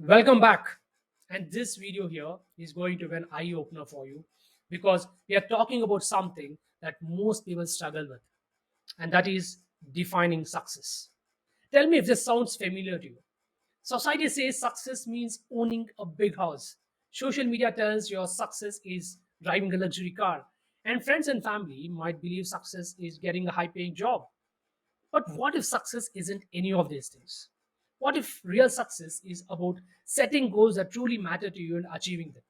Welcome back. And this video here is going to be an eye opener for you because we are talking about something that most people struggle with, and that is defining success. Tell me if this sounds familiar to you. Society says success means owning a big house. Social media tells your success is driving a luxury car. And friends and family might believe success is getting a high paying job. But what if success isn't any of these things? What if real success is about setting goals that truly matter to you and achieving them,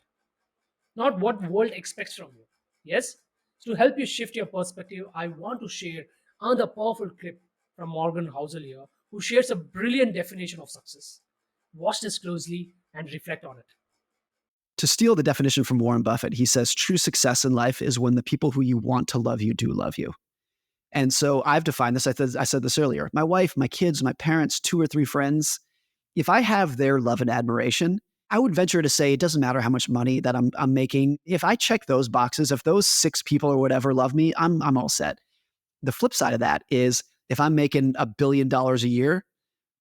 not what world expects from you? Yes? To help you shift your perspective, I want to share another powerful clip from Morgan Housel here, who shares a brilliant definition of success. Watch this closely and reflect on it. To steal the definition from Warren Buffett, he says true success in life is when the people who you want to love you do love you. And so I've defined this. I said this earlier. My wife, my kids, my parents, 2 or 3 friends, if I have their love and admiration, I would venture to say it doesn't matter how much money that I'm making. If I check those boxes, if those 6 people or whatever love me, I'm all set. The flip side of that is if I'm making $1 billion a year,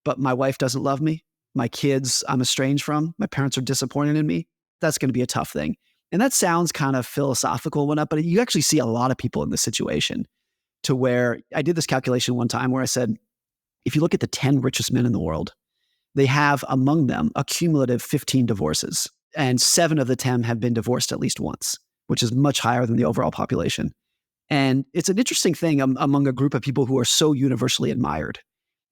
but my wife doesn't love me, my kids I'm estranged from, my parents are disappointed in me, that's going to be a tough thing. And that sounds kind of philosophical, whatnot, but you actually see a lot of people in this situation to where I did this calculation one time where I said, if you look at the 10 richest men in the world, they have among them a cumulative 15 divorces, and 7 of the 10 have been divorced at least once, which is much higher than the overall population. And it's an interesting thing among a group of people who are so universally admired.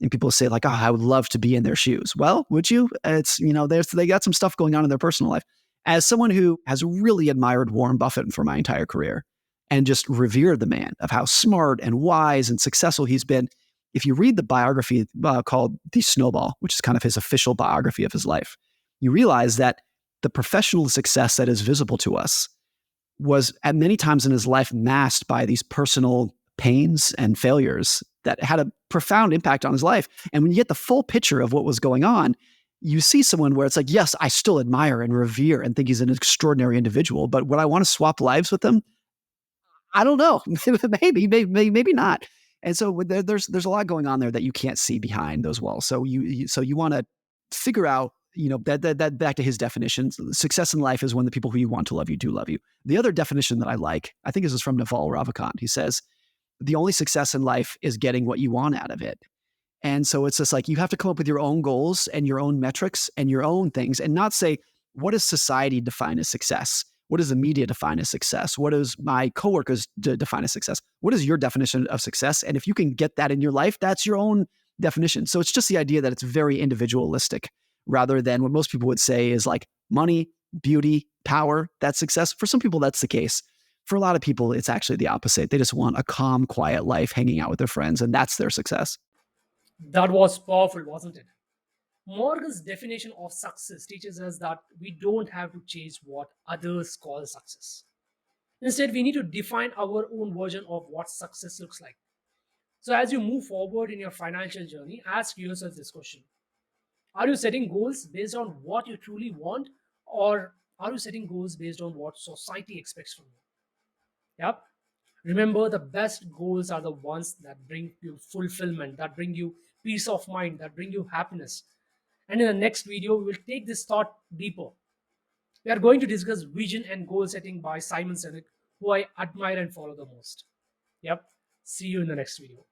And people say like, oh, I would love to be in their shoes. Well, would you? It's, they got some stuff going on in their personal life. As someone who has really admired Warren Buffett for my entire career and just revered the man of how smart and wise and successful he's been, if you read the biography called The Snowball, which is kind of his official biography of his life, you realize that the professional success that is visible to us was at many times in his life masked by these personal pains and failures that had a profound impact on his life. And when you get the full picture of what was going on, you see someone where it's like, yes, I still admire and revere and think he's an extraordinary individual, but would I want to swap lives with him? I don't know. maybe not. And so there's a lot going on there that you can't see behind those walls. So you want to figure out, that back to his definitions. Success in life is when the people who you want to love you do love you. The other definition that I like, I think this is from Naval Ravikant. He says, the only success in life is getting what you want out of it. And so it's just like you have to come up with your own goals and your own metrics and your own things and not say, what does society define as success? What does the media define as success? What does my coworkers define as success? What is your definition of success? And if you can get that in your life, that's your own definition. So it's just the idea that it's very individualistic rather than what most people would say is like money, beauty, power, that's success. For some people, that's the case. For a lot of people, it's actually the opposite. They just want a calm, quiet life hanging out with their friends, and that's their success. That was powerful, wasn't it? Morgan's definition of success teaches us that we don't have to chase what others call success. Instead, we need to define our own version of what success looks like. So, as you move forward in your financial journey, ask yourself this question: are you setting goals based on what you truly want, or are you setting goals based on what society expects from you? Yep. Remember, the best goals are the ones that bring you fulfillment, that bring you peace of mind, that bring you happiness. And in the next video, we will take this thought deeper. We are going to discuss vision and goal setting by Simon Sinek, who I admire and follow the most. Yep. See you in the next video.